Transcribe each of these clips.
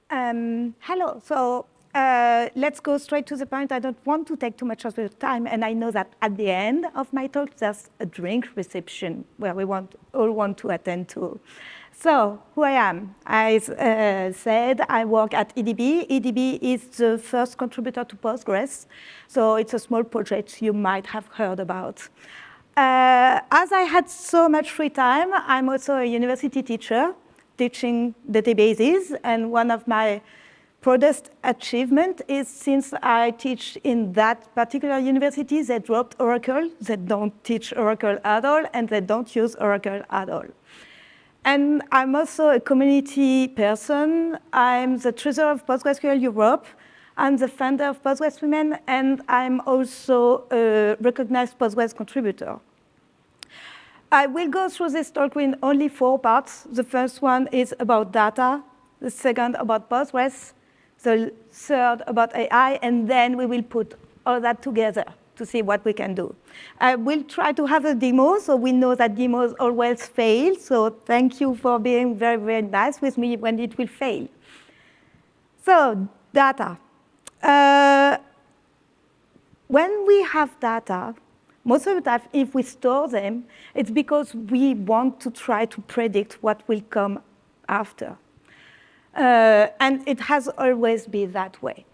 Hello. So let's go straight to the point. I don't want to take too much of your time, and I know that at the end of my talk, there's a drink reception where we all want to attend to. So who I am? I said I work at EDB. EDB is the first contributor to Postgres, so it's a small project you might have heard about. As I had so much free time, I'm also a university teacher, teaching databases, and one of my proudest achievements is since I teach in that particular university, they dropped Oracle, they don't teach Oracle at all, and they don't use Oracle at all. And I'm also a community person. I'm the treasurer of PostgreSQL Europe. I'm the founder of Postgres Women, and I'm also a recognized Postgres contributor. I will go through this talk in only 4 parts. The first one is about data, the second about Postgres, the third about AI, and then we will put all that together to see what we can do. I will try to have a demo, so we know that demos always fail, so thank you for being very, very nice with me when it will fail. So, data. When we have data, most of the time, if we store them, it's because we want to try to predict what will come after. And it has always been that way.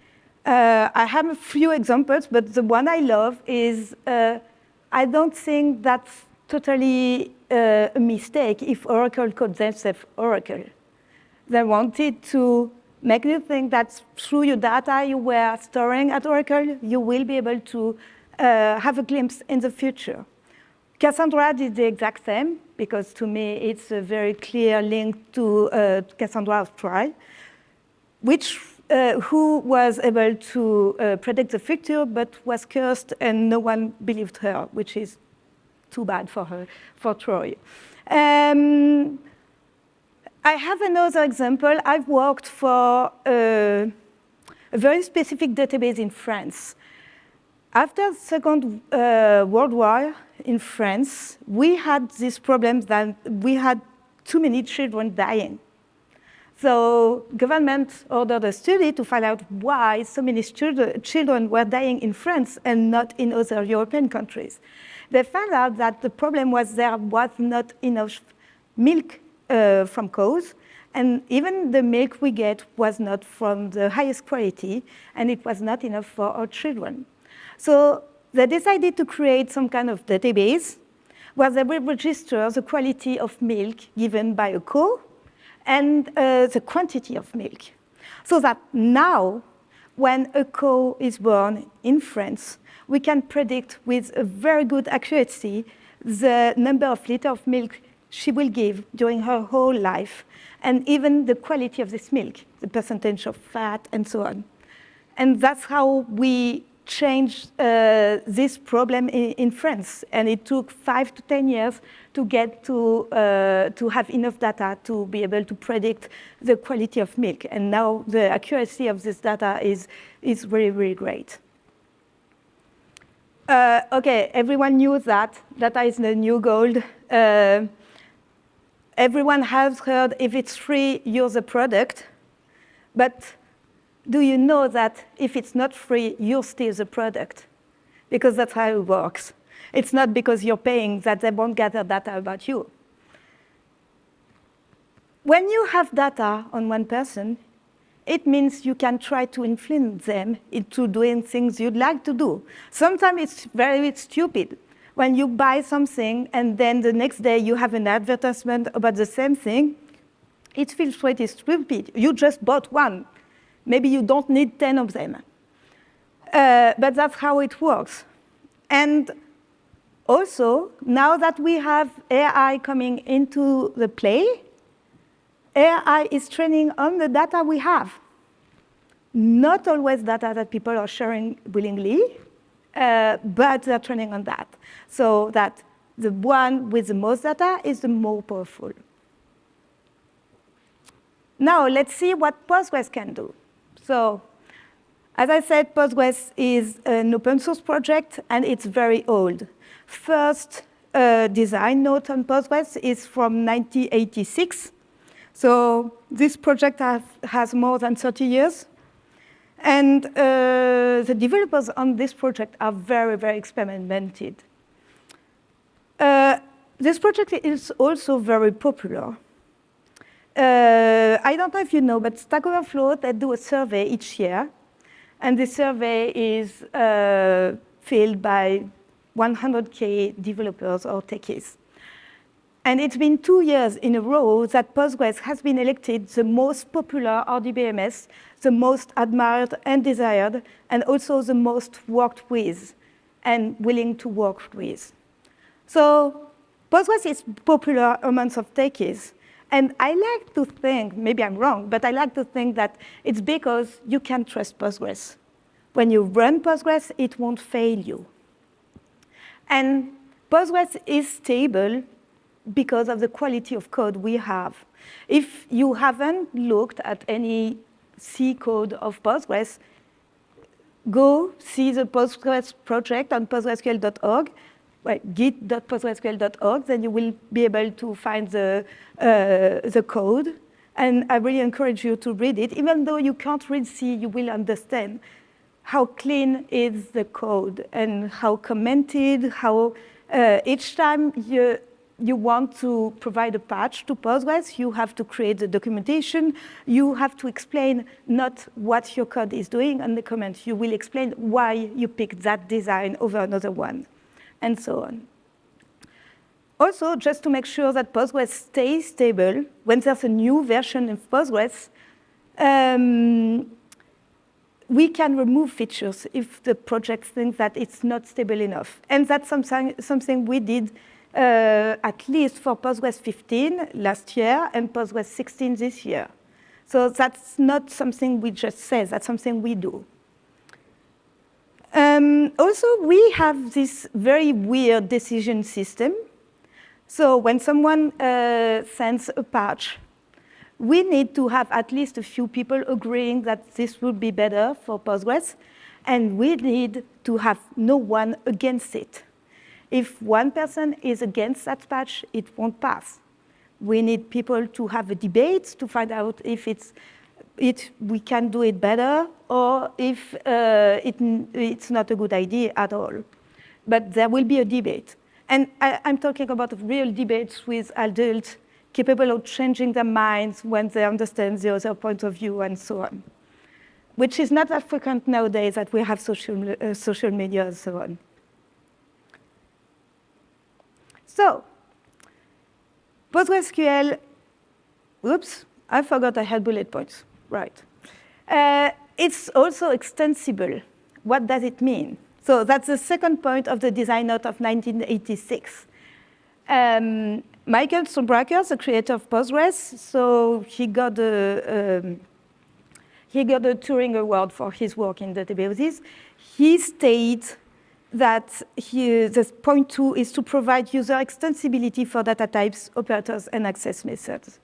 I have a few examples, but the one I love is I don't think that's totally a mistake if Oracle called themselves Oracle. They wanted to make you think that through your data you were storing at Oracle, you will be able to have a glimpse in the future. Cassandra did the exact same, because to me it's a very clear link to Cassandra of Troy, who was able to predict the future, but was cursed and no one believed her, which is too bad for her, for Troy. I have another example. I've worked for a very specific database in France. After the Second World War in France, we had this problem that we had too many children dying. So government ordered a study to find out why so many children were dying in France and not in other European countries. They found out that the problem was there was not enough milk from cows, and even the milk we get was not from the highest quality, and it was not enough for our children. So they decided to create some kind of database where they will register the quality of milk given by a cow and the quantity of milk. So that now, when a cow is born in France, we can predict with a very good accuracy the number of liters of milk she will give during her whole life, and even the quality of this milk, the percentage of fat, and so on. And that's how we changed this problem in France, and it took 5 to 10 years to get to have enough data to be able to predict the quality of milk. And now the accuracy of this data is really, really great. Okay, everyone knew that data is the new gold. Everyone has heard if it's free, use the product, but do you know that if it's not free, you're still the product? Because that's how it works. It's not because you're paying that they won't gather data about you. When you have data on one person, it means you can try to influence them into doing things you'd like to do. Sometimes it's very stupid. When you buy something and then the next day you have an advertisement about the same thing, it feels pretty stupid. You just bought one. Maybe you don't need 10 of them. But that's how it works. And also, now that we have AI coming into the play, AI is training on the data we have. Not always data that people are sharing willingly, but they're training on that. So that the one with the most data is the more powerful. Now, let's see what Postgres can do. So, as I said, Postgres is an open source project, and it's very old. First design note on Postgres is from 1986. So this project has more than 30 years. And the developers on this project are very, very experimented. This project is also very popular. I don't know if you know, but Stack Overflow, they do a survey each year. And the survey is filled by 100K developers or techies. And it's been 2 years in a row that Postgres has been elected the most popular RDBMS, the most admired and desired, and also the most worked with and willing to work with. So Postgres is popular amongst of techies. And I like to think, maybe I'm wrong, but I like to think that it's because you can trust Postgres. When you run Postgres, it won't fail you. And Postgres is stable because of the quality of code we have. If you haven't looked at any C code of Postgres, go see the Postgres project on postgresql.org, well, git.postgresql.org, then you will be able to find the code. And I really encourage you to read it. Even though you can't read C, you will understand how clean is the code and how commented, how each time you want to provide a patch to Postgres, you have to create the documentation. You have to explain not what your code is doing on the comment. You will explain why you picked that design over another one, and so on. Also, just to make sure that Postgres stays stable, when there's a new version of Postgres, we can remove features if the project thinks that it's not stable enough. And that's something we did at least for Postgres 15 last year and Postgres 16 this year. So that's not something we just say, that's something we do. Also, we have this very weird decision system. So when someone sends a patch, we need to have at least a few people agreeing that this would be better for Postgres, and we need to have no one against it. If one person is against that patch, it won't pass. We need people to have a debate to find out if we can do it better or if it's not a good idea at all. But there will be a debate. And I'm talking about real debates with adults capable of changing their minds when they understand the other point of view and so on, which is not that frequent nowadays that we have social media and so on. So, PostgreSQL, oops, I forgot I had bullet points, right. It's also extensible. What does it mean? So that's the second point of the design note of 1986. Michael Stombracker, the creator of Postgres, so he got a Turing Award for his work in databases. He states that the point 2 is to provide user extensibility for data types, operators, and access methods.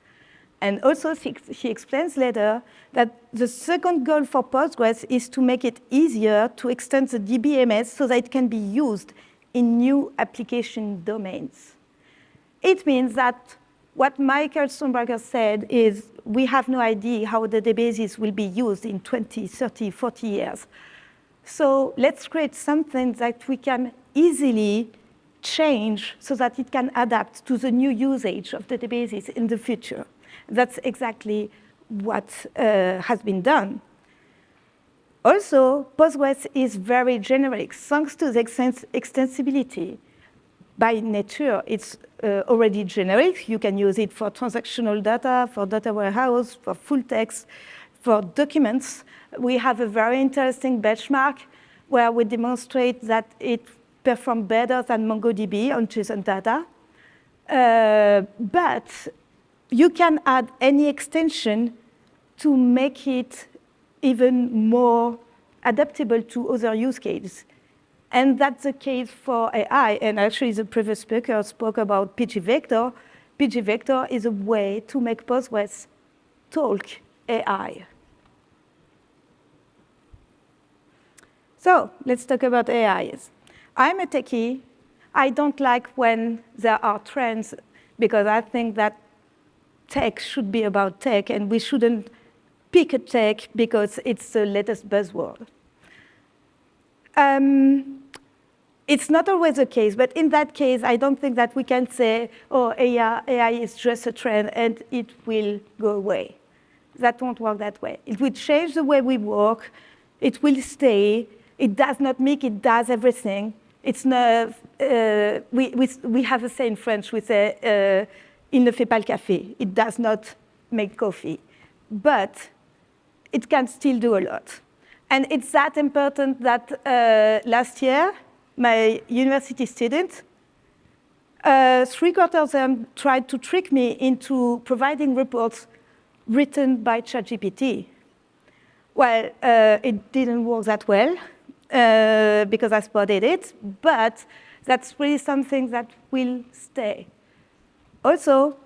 And also, he explains later that the second goal for Postgres is to make it easier to extend the DBMS so that it can be used in new application domains. It means that what Michael Stombracker said is we have no idea how the databases will be used in 20, 30, 40 years. So let's create something that we can easily change so that it can adapt to the new usage of databases in the future. That's exactly what has been done. Also, Postgres is very generic, thanks to the extensibility. By nature, it's already generic. You can use it for transactional data, for data warehouse, for full text, for documents. We have a very interesting benchmark where we demonstrate that it performs better than MongoDB on JSON data. But you can add any extension to make it even more adaptable to other use cases. And that's the case for AI. And actually, the previous speaker spoke about pgvector. pgvector is a way to make Postgres talk AI. So let's talk about AIs. I'm a techie. I don't like when there are trends because I think that tech should be about tech, and we shouldn't pick a tech because it's the latest buzzword. It's not always the case, but in that case, I don't think that we can say, oh, AI is just a trend and it will go away. That won't work that way. It will change the way we work. It will stay. It does not make, it does everything. It's not, we have a saying in French, we say, il ne fait pas le café. It does not make coffee. But it can still do a lot. And it's that important that last year, my university students, 3/4 of them tried to trick me into providing reports written by ChatGPT. Well, it didn't work that well because I spotted it, but that's really something that will stay. Also,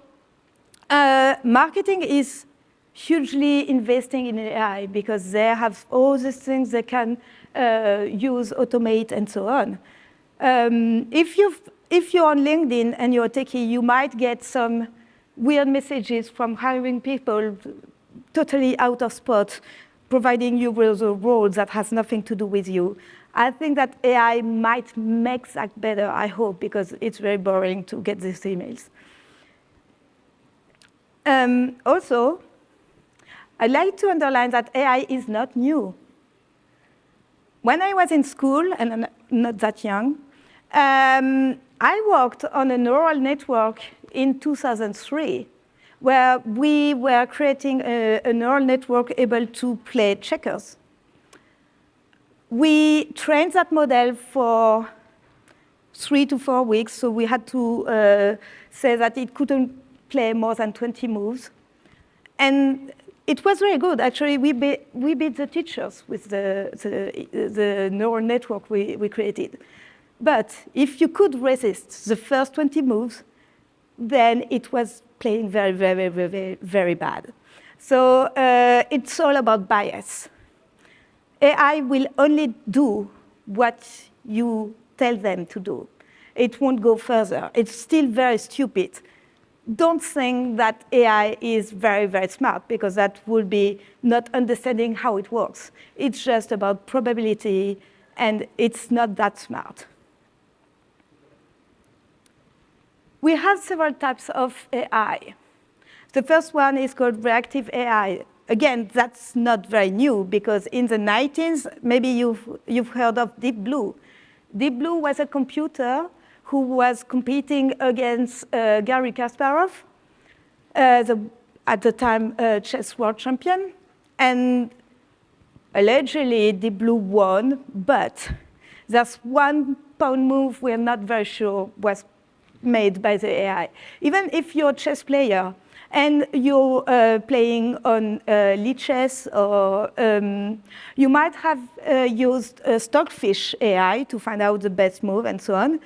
marketing is hugely investing in AI because they have all these things they can use, automate, and so on. If you're on LinkedIn and you're a techie, you might get some weird messages from hiring people totally out of spot, providing you with a role that has nothing to do with you. I think that AI might make that better, I hope, because it's very boring to get these emails. Also, I'd like to underline that AI is not new. When I was in school, and I'm not that young, I worked on a neural network in 2003, where we were creating a neural network able to play checkers. We trained that model for 3 to 4 weeks, so we had to say that it couldn't play more than 20 moves. And it was very good. Actually, we beat the teachers with the neural network we created. But if you could resist the first 20 moves, then it was playing very, very, very, very bad. So it's all about bias. AI will only do what you tell them to do. It won't go further. It's still very stupid. Don't think that AI is very, very smart, because that would be not understanding how it works. It's just about probability, and it's not that smart. We have several types of AI. The first one is called reactive AI. Again, that's not very new, because in the 90s, maybe you've heard of Deep Blue. Deep Blue was a computer who was competing against Garry Kasparov, at the time chess world champion. And allegedly, Deep Blue won, but there's one pawn move we're not very sure was made by the AI. Even if you're a chess player and you're playing on Lichess, or you might have used Stockfish AI to find out the best move and so on,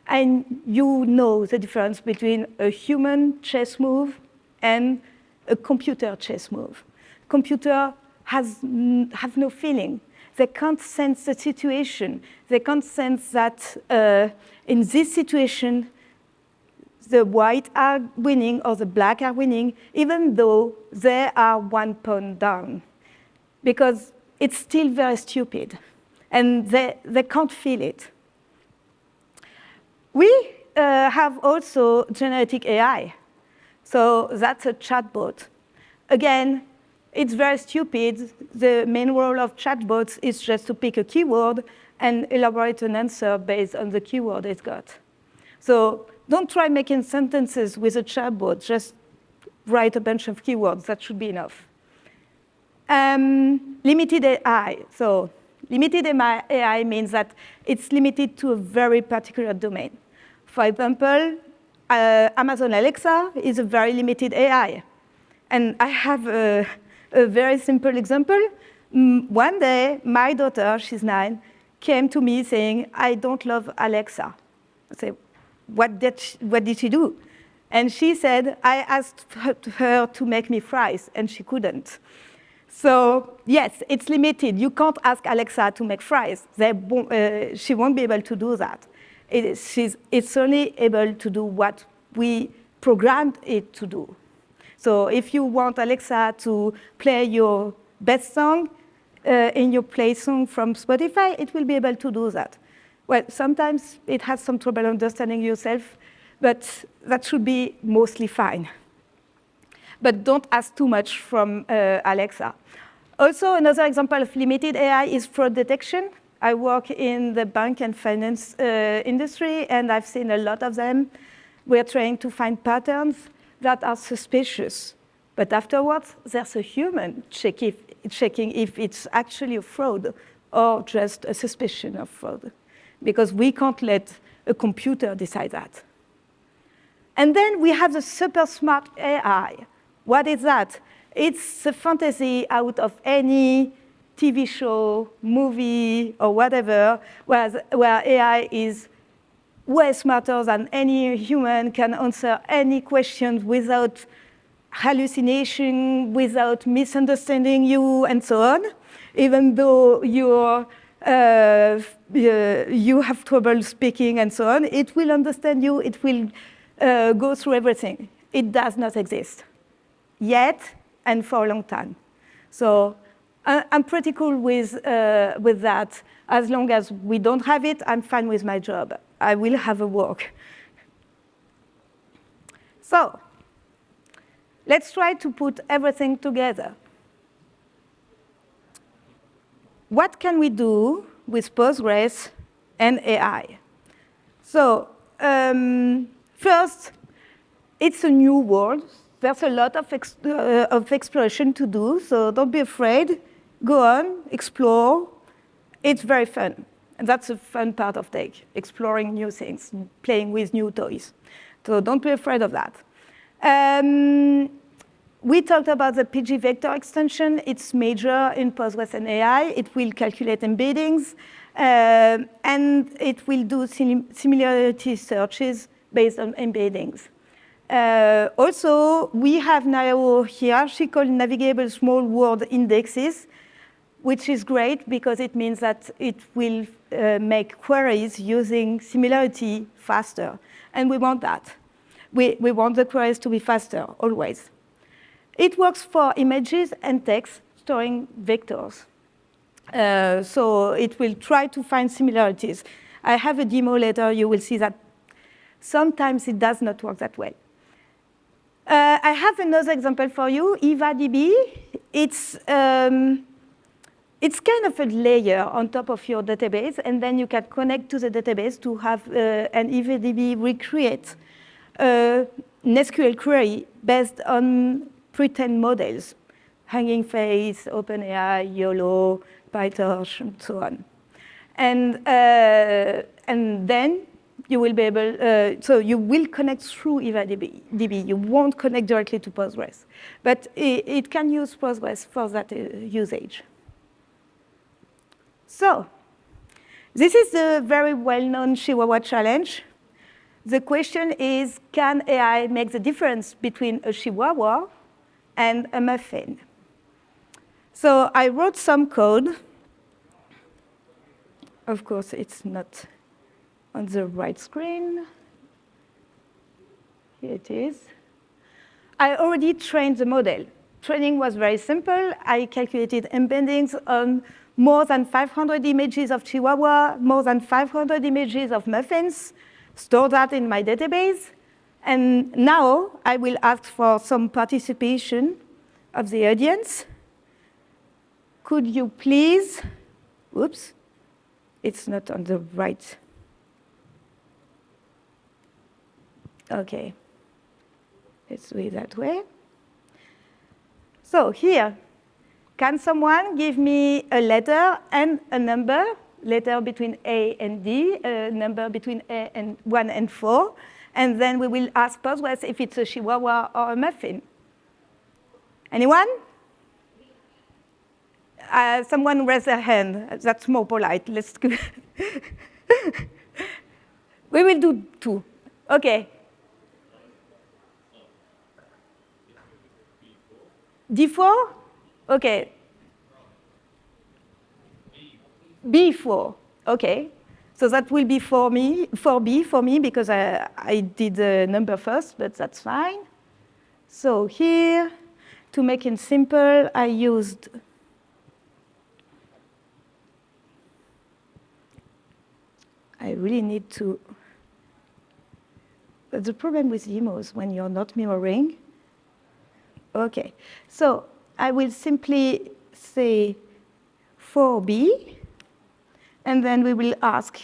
and you know the difference between a human chess move and a computer chess move. Computer have no feeling. They can't sense the situation. They can't sense that in this situation, the white are winning or the black are winning, even though they are one pawn down, because it's still very stupid, and they can't feel it. We have also generative AI. So that's a chatbot. Again, it's very stupid. The main role of chatbots is just to pick a keyword and elaborate an answer based on the keyword it's got. So don't try making sentences with a chatbot. Just write a bunch of keywords. That should be enough. Limited AI. So limited AI means that it's limited to a very particular domain. For example, Amazon Alexa is a very limited AI. And I have a very simple example. One day, my daughter, she's 9, came to me saying, I don't love Alexa. I say, what did she do? And she said, I asked her to make me fries, and she couldn't. So yes, it's limited. You can't ask Alexa to make fries. She won't be able to do that. It's only able to do what we programmed it to do. So if you want Alexa to play your best song in your play song from Spotify, it will be able to do that. Well, sometimes it has some trouble understanding yourself, but that should be mostly fine. But don't ask too much from Alexa. Also, another example of limited AI is fraud detection. I work in the bank and finance industry, and I've seen a lot of them. We're trying to find patterns that are suspicious. But afterwards, there's a human checking if it's actually a fraud or just a suspicion of fraud, because we can't let a computer decide that. And then we have the super smart AI. What is that? It's a fantasy out of any TV show, movie, or whatever, where AI is way smarter than any human, can answer any question without hallucination, without misunderstanding you, and so on. Even though you have trouble speaking and so on, it will understand you, it will go through everything. It does not exist yet, and for a long time. So I'm pretty cool with that. As long as we don't have it, I'm fine with my job. I will have a work. So let's try to put everything together. What can we do with Postgres and AI? So first, it's a new world. There's a lot of exploration to do, so don't be afraid. Go on, explore. It's very fun. And that's a fun part of tech, exploring new things, playing with new toys. So don't be afraid of that. We talked about the PG vector extension. It's major in Postgres and AI. It will calculate embeddings, and it will do similarity searches based on embeddings. Also, we have now hierarchical navigable small word indexes, which is great because it means that it will make queries using similarity faster. And we want that. We want the queries to be faster, always. It works for images and text storing vectors. So it will try to find similarities. I have a demo later. You will see that sometimes it does not work that way. I have another example for you, EvaDB. It's kind of a layer on top of your database, and then you can connect to the database to have an EvaDB recreate an SQL query based on pretend models, Hugging Face, OpenAI, YOLO, PyTorch, and so on. And then you will be able, so you will connect through EvaDB. You won't connect directly to Postgres. But it can use Postgres for that usage. So this is the very well-known Chihuahua challenge. The question is, can AI make the difference between a Chihuahua and a muffin? So I wrote some code. Of course, it's not on the right screen. Here it is. I already trained the model. Training was very simple. I calculated embeddings on more than 500 images of Chihuahua, more than 500 images of muffins, store that in my database. And now I will ask for some participation of the audience. Could you please, oops, it's not on the right. OK, let's do it that way. So here, can someone give me a letter and a number, letter between A and D, a number between A and 1 and 4, and then we will ask Postgres if it's a Chihuahua or a muffin. Anyone? Someone raise their hand. That's more polite. Let's go. We will do 2. OK. D4? OK. B4. OK. So that will be for me, 4B for me, because I did the number first, but that's fine. So here, to make it simple, I used I really need to. That's the problem with demos when you're not mirroring. OK, so I will simply say 4B, and then we will ask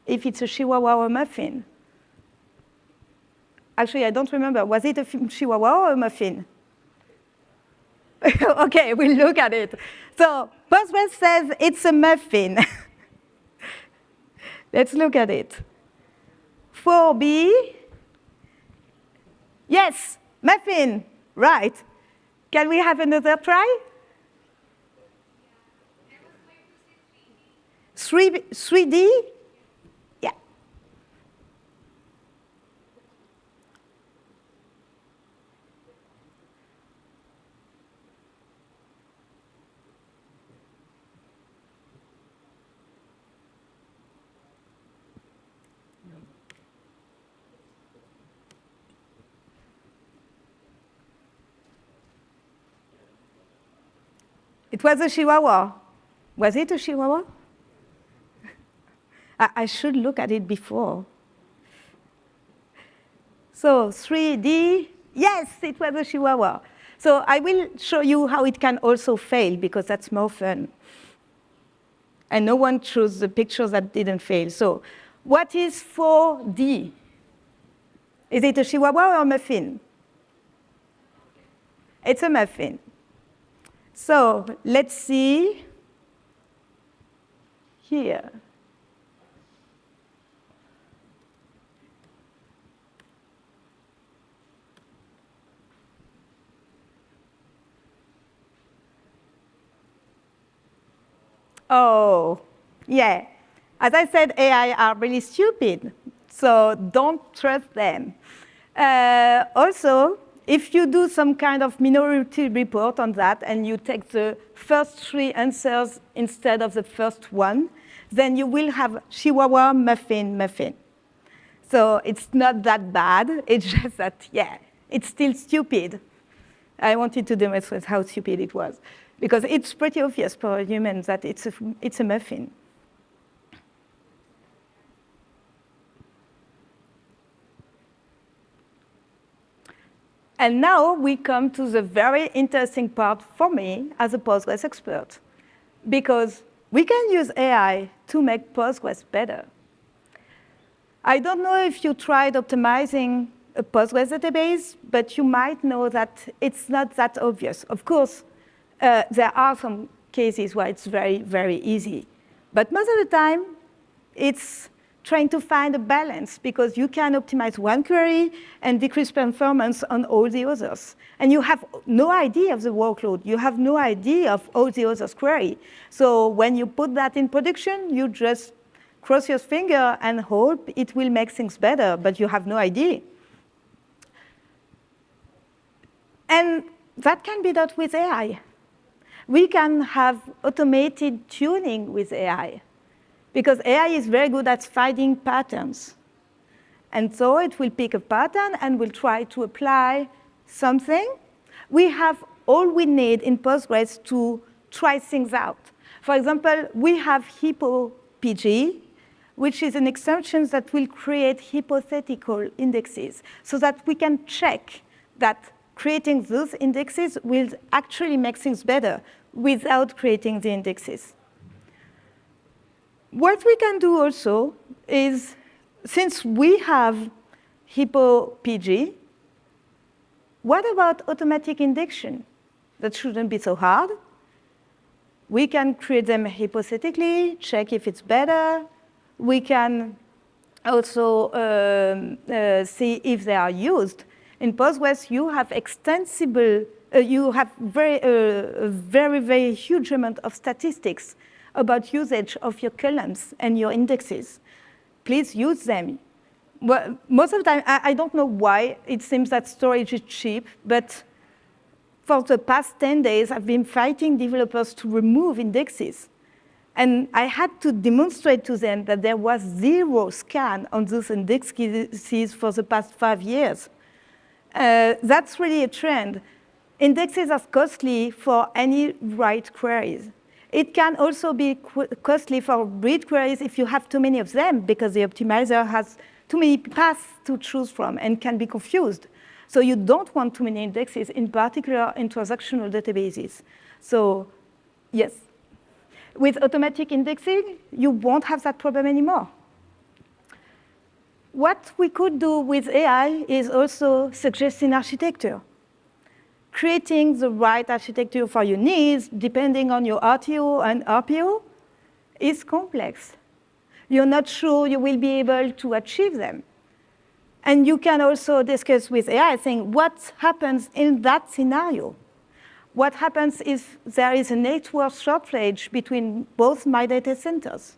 if it's a Chihuahua or a muffin. Actually, I don't remember. Was it a Chihuahua or a muffin? OK, we'll look at it. So Postgres says it's a muffin. Let's look at it. 4B. Yes, muffin. Right. Can we have another try? 3D? Yeah. It was a Chihuahua. Was it a Chihuahua? I should look at it before. So 3D, yes, it was a Chihuahua. So I will show you how it can also fail, because that's more fun. And no one chose the pictures that didn't fail. So what is 4D? Is it a Chihuahua or a muffin? It's a muffin. So let's see here. Oh, yeah. As I said, AI are really stupid, so don't trust them. Also, if you do some kind of minority report on that and you take the first 3 answers instead of the first one, then you will have Chihuahua, muffin, muffin. So it's not that bad. It's just that, yeah, it's still stupid. I wanted to demonstrate how stupid it was, because it's pretty obvious for a human that it's a muffin. And now we come to the very interesting part for me as a Postgres expert, because we can use AI to make Postgres better. I don't know if you tried optimizing a Postgres database, but you might know that it's not that obvious. Of course, there are some cases where it's very, very easy. But most of the time, it's trying to find a balance, because you can optimize one query and decrease performance on all the others. And you have no idea of the workload. You have no idea of all the others' query. So when you put that in production, you just cross your finger and hope it will make things better, but you have no idea. And that can be done with AI. We can have automated tuning with AI, because AI is very good at finding patterns. And so it will pick a pattern and will try to apply something. We have all we need in Postgres to try things out. For example, we have HypoPG, which is an extension that will create hypothetical indexes, so that we can check that creating those indexes will actually make things better without creating the indexes. What we can do also is, since we have HypoPG, what about automatic indexion? That shouldn't be so hard. We can create them hypothetically, check if it's better. We can also see if they are used. In Postgres, you have extensible, you have very, very huge amount of statistics about usage of your columns and your indexes. Please use them. Well, most of the time, I don't know why. It seems that storage is cheap, but for the past 10 days, I've been fighting developers to remove indexes. And I had to demonstrate to them that there was 0 scan on those indexes for the past 5 years. That's really a trend. Indexes are costly for any write queries. It can also be costly for read queries if you have too many of them, because the optimizer has too many paths to choose from and can be confused. So you don't want too many indexes, in particular in transactional databases. So yes, with automatic indexing, you won't have that problem anymore. What we could do with AI is also suggesting architecture. Creating the right architecture for your needs, depending on your RTO and RPO, is complex. You're not sure you will be able to achieve them. And you can also discuss with AI, saying, what happens in that scenario? What happens if there is a network shortage between both my data centers?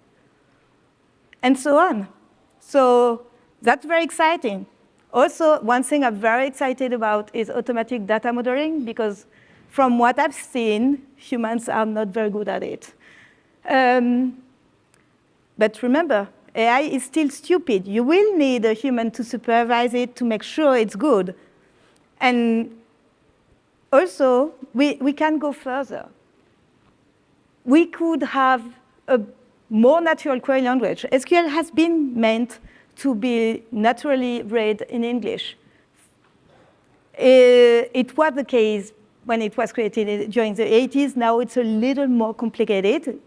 And so on. So that's very exciting. Also, one thing I'm very excited about is automatic data modeling, because from what I've seen, humans are not very good at it. But remember, AI is still stupid. You will need a human to supervise it to make sure it's good. And also, we can go further. We could have a more natural query language. SQL has been meant to be naturally read in English. It was the case when it was created during the 80s. Now it's a little more complicated.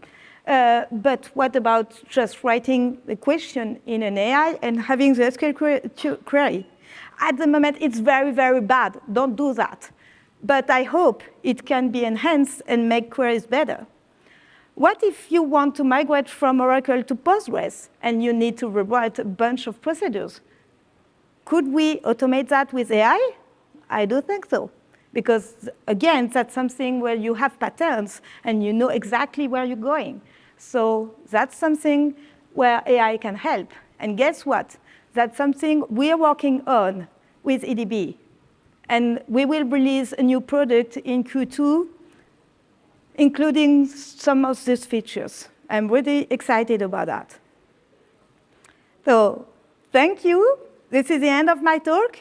But what about just writing the question in an AI and having the SQL query? At the moment, it's very, very bad. Don't do that. But I hope it can be enhanced and make queries better. What if you want to migrate from Oracle to Postgres and you need to rewrite a bunch of procedures? Could we automate that with AI? I do think so. Because, again, that's something where you have patterns and you know exactly where you're going. So that's something where AI can help. And guess what? That's something we're working on with EDB. And we will release a new product in Q2, including some of these features. I'm really excited about that. So thank you. This is the end of my talk.